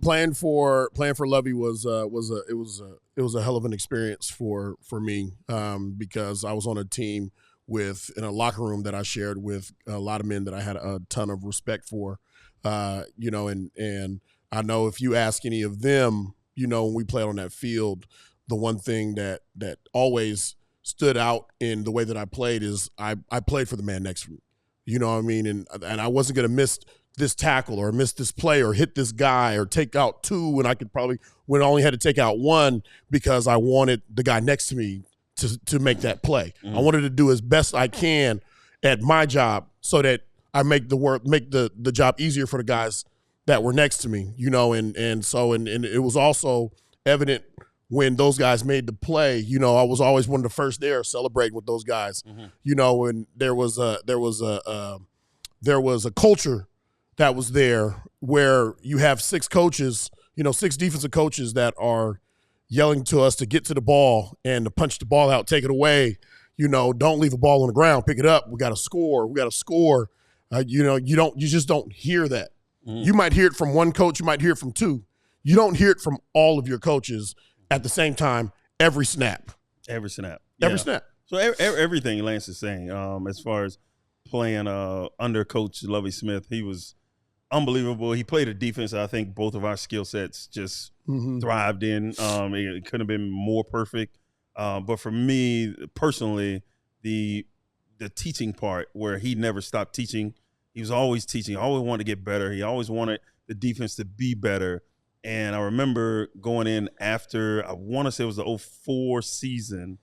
playing for Lovie was a hell of an experience for me because I was on a team in a locker room that I shared with a lot of men that I had a ton of respect for, and I know if you ask any of them, when we played on that field, the one thing that always stood out in the way that I played is I played for the man next to me. You know what I mean? And I wasn't going to miss this tackle or miss this play or hit this guy or take out two when I only had to take out one because I wanted the guy next to me to make that play. I wanted to do as best I can at my job so that I make the job easier for the guys that were next to me, and it was also evident when those guys made the play. I was always one of the first there celebrating with those guys, and there was a culture that was there where you have six defensive coaches that are yelling to us to get to the ball and to punch the ball out, take it away. Don't leave a ball on the ground, pick it up. We got to score. You just don't hear that. You might hear it from one coach. You might hear it from two. You don't hear it from all of your coaches at the same time every snap. Every snap. Every snap. So everything Lance is saying, as far as playing under Coach Lovie Smith, he was unbelievable. He played a defense I think both of our skill sets just thrived in. It couldn't have been more perfect. But for me personally, the teaching part where he never stopped teaching. He was always teaching, always wanted to get better. He always wanted the defense to be better. And I remember going in after, I want to say it was the 2004 season,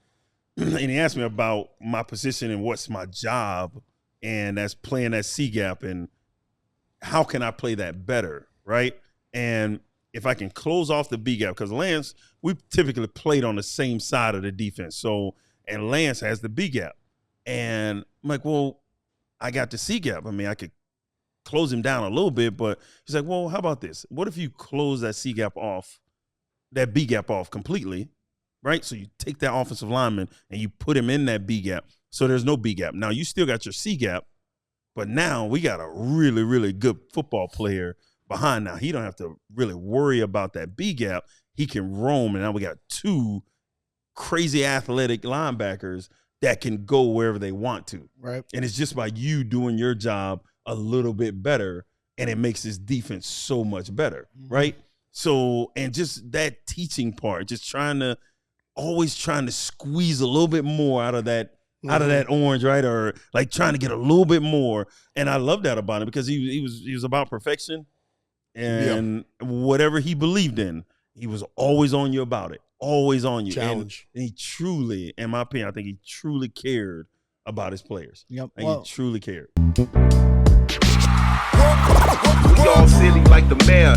and he asked me about my position and what's my job, and that's playing that C-gap and how can I play that better, right? And if I can close off the B-gap, because Lance, we typically played on the same side of the defense. And Lance has the B-gap. And I'm like, well, I got the C-gap. I mean, I could close him down a little bit, but he's like, well, how about this? What if you close that C-gap off, that B-gap off completely, right? So you take that offensive lineman and you put him in that B-gap, so there's no B-gap. Now, you still got your C-gap, but now we got a really, really good football player behind now. He don't have to really worry about that B-gap. He can roam, and now we got two crazy athletic linebackers that can go wherever they want to. Right. And it's just by you doing your job a little bit better, and it makes this defense so much better, right? So, and just that teaching part, just always trying to squeeze a little bit more out of that orange, right? Or like trying to get a little bit more. And I love that about him because he was about perfection, and whatever he believed in, he was always on you about it. Always on you. Challenge. And he truly, in my opinion, I think he truly cared about his players. Yep. And he truly cared. We all silly like the mayor.